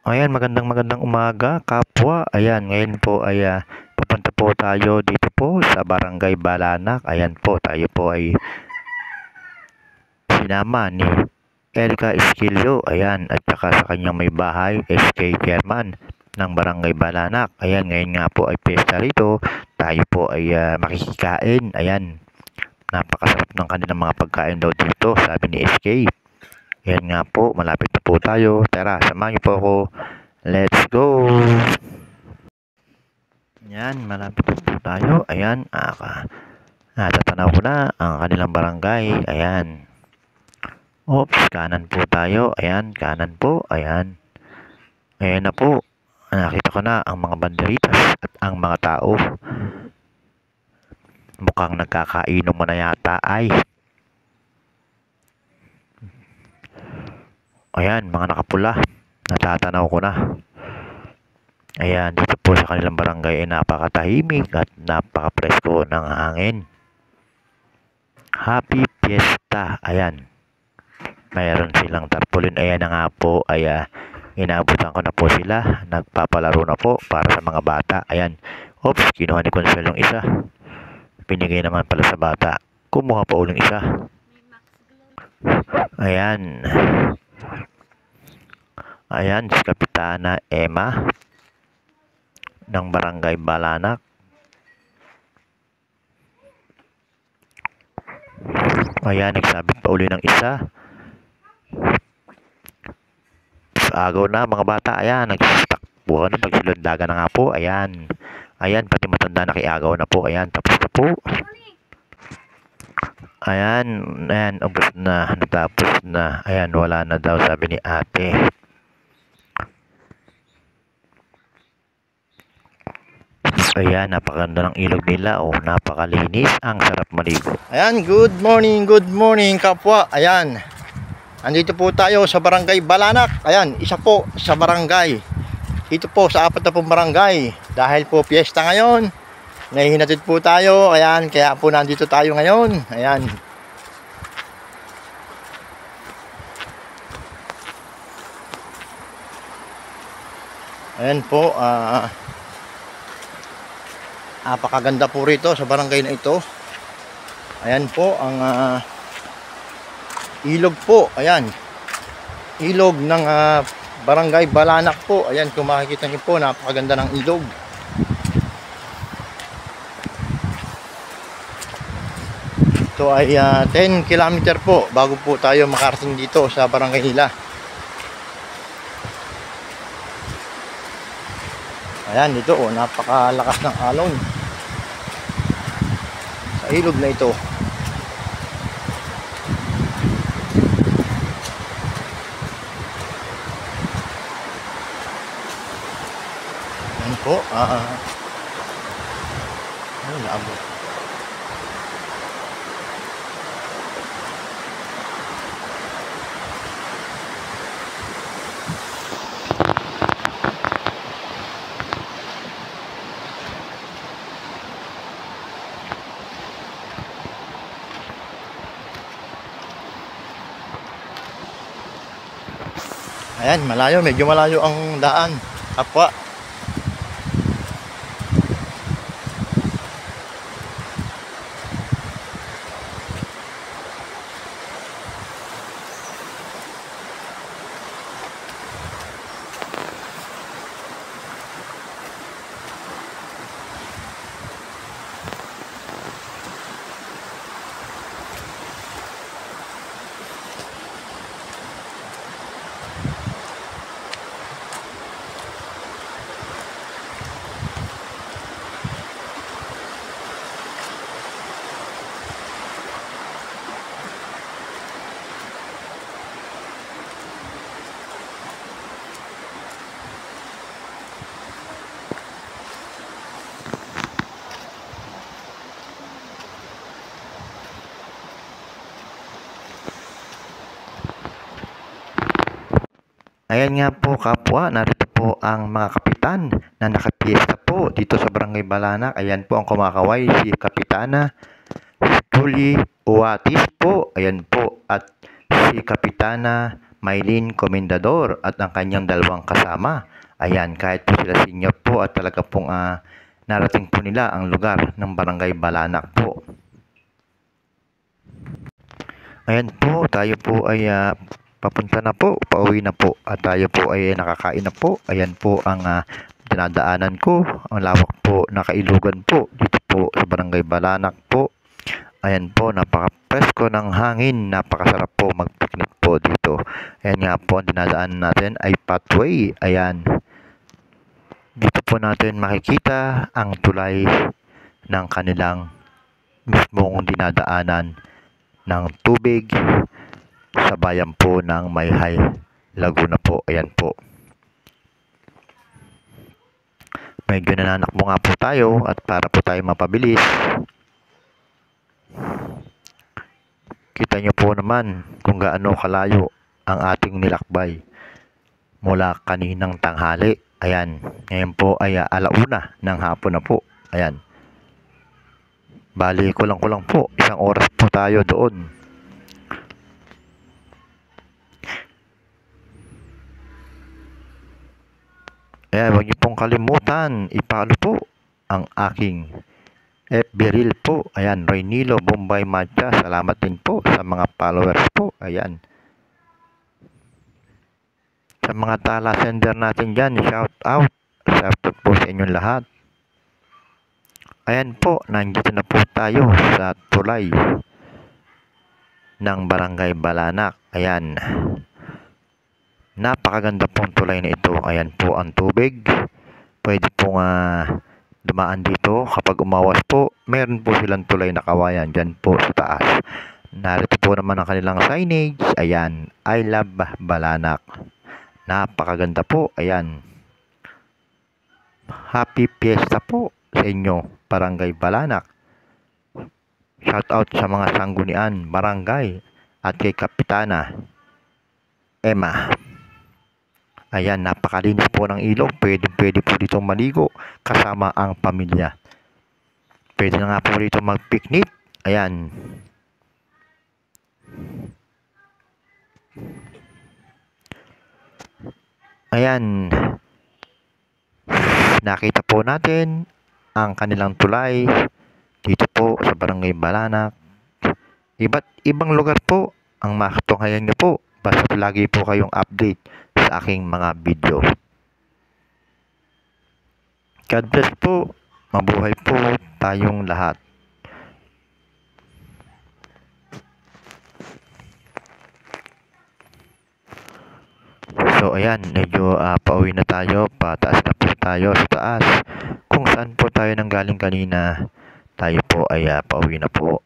Ayan, magandang umaga, kapwa. Ayan, ngayon po ay pupunta po tayo dito po sa Barangay Balanak. Ayan po, tayo po ay sinama ni Elka Esquilio. Ayan, at saka sa kanyang may bahay, SK Chairman ng Barangay Balanak. Ayan, ngayon nga po ay piyesta rito. Tayo po ay makikikain. Ayan, napakasarap ng kanilang mga pagkain daw dito, sabi ni SK. Ayan nga po, malapit na po tayo. Tara, samahan niyo po ako. Let's go! Yan, malapit na po tayo. Ayan, natatanaw ko na ang kanilang barangay. Ayan. Oops, kanan po tayo. Ayan, kanan po. Ayan. Ayan na po. Nakita ko na ang mga banderitas at ang mga tao. Mukhang nagkakainom na yata ay. Ayan, mga nakapula. Natatanaw ko na. Ayan, dito po sa kanilang barangay ay napakatahimik at napaka-presko ng hangin. Happy Fiesta. Ayan. Mayroon silang tarpaulin. Ayan na nga po ay inaabutan ko na po sila. Nagpapalaro na po para sa mga bata. Ayan. Oops, kinuha ni Consuelo yung isa. Pinigay naman pala sa bata. Kumuha pa uling isa. Ayan. Ayan, si Kapitana Emma ng Barangay Balanak. Ayan, nagsabit pa uli ng isa. Agaw na mga bata. Ayan, nagtakbuhan na, pagsulundagan na nga po. Ayan. Ayan, pati matanda nakiagaw na po. Ayan, tapos na po. Ayan, ayan, ubos na, natapos na. Ayan, wala na daw, sabi ni ate. Ayan, napakaganda ng ilog nila. Oh, napakalinis. Ang sarap maligo. Ayan, good morning kapwa. Ayan, andito po tayo sa Barangay Balanak. Ayan, isa po sa barangay. Ito po sa 4 na pong barangay. Dahil po piyesta ngayon, nahihinatid po tayo. Ayan, kaya po nandito tayo ngayon. Ayan. Ayan po, napakaganda po rito sa barangay na ito. Ayan po ang ilog po. Ayan, ilog ng Barangay Balanak po. Ayan, kung makikita niyo po, napakaganda ng ilog. Ito ay 10 kilometer po bago po tayo makarating dito sa barangay nila. Ayan, dito oh, napakalakas ng alon sa ilog na ito. Ayan po, ano labo. Ayan, malayo, medyo malayo ang daan. Kapwa. Ayan nga po kapwa, narito po ang mga kapitan na nakapiesta po dito sa Barangay Balanak. Ayan po ang kumakaway, si Kapitana Julie Uwatis po. Ayan po, at si Kapitana Maylin Comendador at ang kanyang dalawang kasama. Ayan, kahit po sila senior po at talaga pong narating po nila ang lugar ng Barangay Balanak po. Ayan po, tayo po ay papunta na po, pauwi na po at tayo po ay nakakain na po. Ayan po ang dinadaanan ko, ang lawak po na kailugan po dito po sa Barangay Balanak po. Ayan po, napaka-presko ng hangin, napakasarap po mag-picnic po dito. Ayan nga po, ang dinadaanan natin ay pathway. Ayan, dito po natin makikita ang tulay ng kanilang mismong dinadaanan ng tubig sa bayan po ng Mayhay, Laguna po. Ayan po. Medyo nananakbo nga po tayo at para po tayo mapabilis, kita nyo po naman kung gaano kalayo ang ating nilakbay mula kaninang tanghali. Ayan, ngayon po ay alauna ng hapon na po. Ayan, bali kulang po, isang oras po tayo doon. Ayan, huwag niyo pong kalimutan, ipalo po ang aking FB Reel po. Ayan, Reynilo Bombay Matcha. Salamat din po sa mga followers po. Ayan, sa mga tala sender natin dyan, shout out po sa inyong lahat. Ayan po, nandito na po tayo sa tulay ng Barangay Balanak. Ayan, napakaganda pong tulay na ito. Ayan po ang tubig, pwede pong dumaan dito. Kapag umawas po, meron po silang tulay na kawayan dyan po sa taas. Narito po naman ang kanilang signage. Ayan, I love Balanak. Napakaganda po. Ayan, happy fiesta po sa inyo, Barangay Balanak. Shout out sa mga sanggunian barangay at kay Kapitana Emma. Ayan, napakalinis po ng ilog. Pwede po dito maligo kasama ang pamilya. Pwede na nga po dito mag-picnic. Ayan, ayan, nakita po natin ang kanilang tulay dito po sa Barangay Balanak. Iba't ibang lugar po ang makatunghayan nyo po, basta lagi po kayong update sa aking mga video. God bless po, mabuhay po tayong lahat. So ayan, medyo pauwi na tayo, pataas na po tayo sa taas. Kung saan po tayo nanggaling kanina, tayo po ay pauwi na po.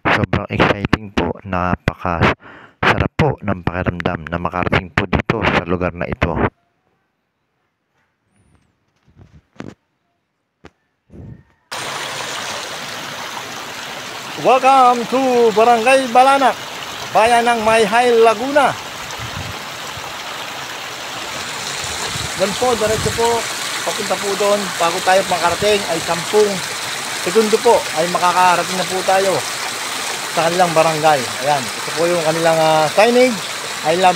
Sobrang exciting po, napakasarap po ng pakiramdam na makarating po dito sa lugar na ito. Welcome to Barangay Balanak, bayan ng Mayhay, Laguna. Doon po, diretso po, papunta po doon. Bago tayo makarating ay 10 segundo po ay makakarating na po tayo sa kanilang barangay. Ayan, ito po yung kanilang signage, I love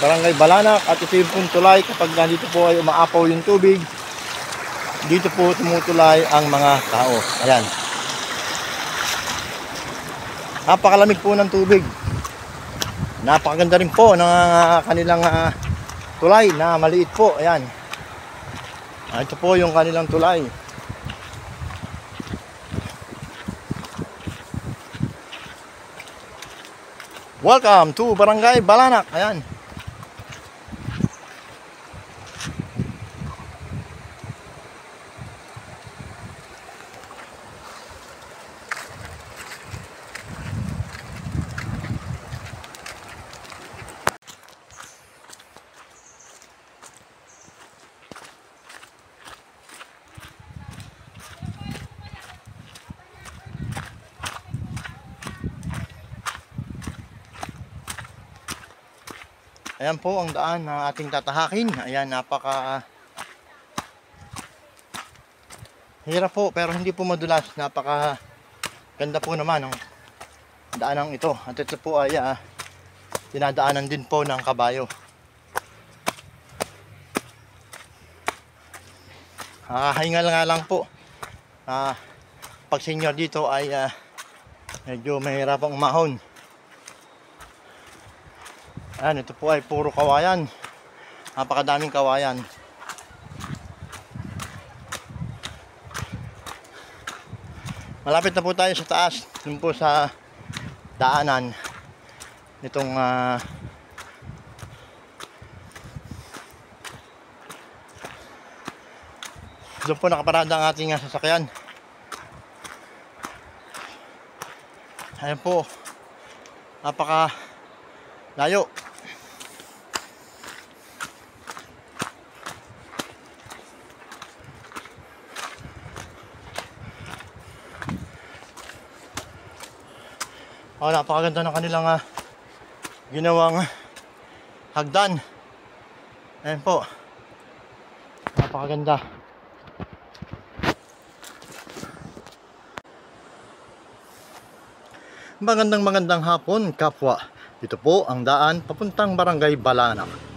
Barangay Balanak. At ito yung pong tulay, kapag nandito po ay umaapaw yung tubig, dito po tumutulay ang mga tao. Ayan, napakalamig po ng tubig. Napakaganda rin po ng kanilang tulay na maliit po. Ayan, ito po yung kanilang tulay. Welcome to Barangay Balanak. Ayan, ayan po ang daan na ating tatahakin. Ayan, napaka hirap po pero hindi po madulas. Napaka ganda po naman. daanang ito. At ito po ay dinadaanan din po ng kabayo. Hingal nga lang po. Pag senior dito ay medyo mahirapang umahon. Ayan, ito po ay puro kawayan. Napakadaming kawayan. Malapit na po tayo sa taas. Dun po sa daanan nitong doon po nakaparada ang ating sasakyan. Ayan po, napaka layo. Napakaganda ng kanilang ginawang hagdan. Ayan po, napakaganda. Magandang hapon, kapwa. Ito po ang daan papuntang Barangay Balanak.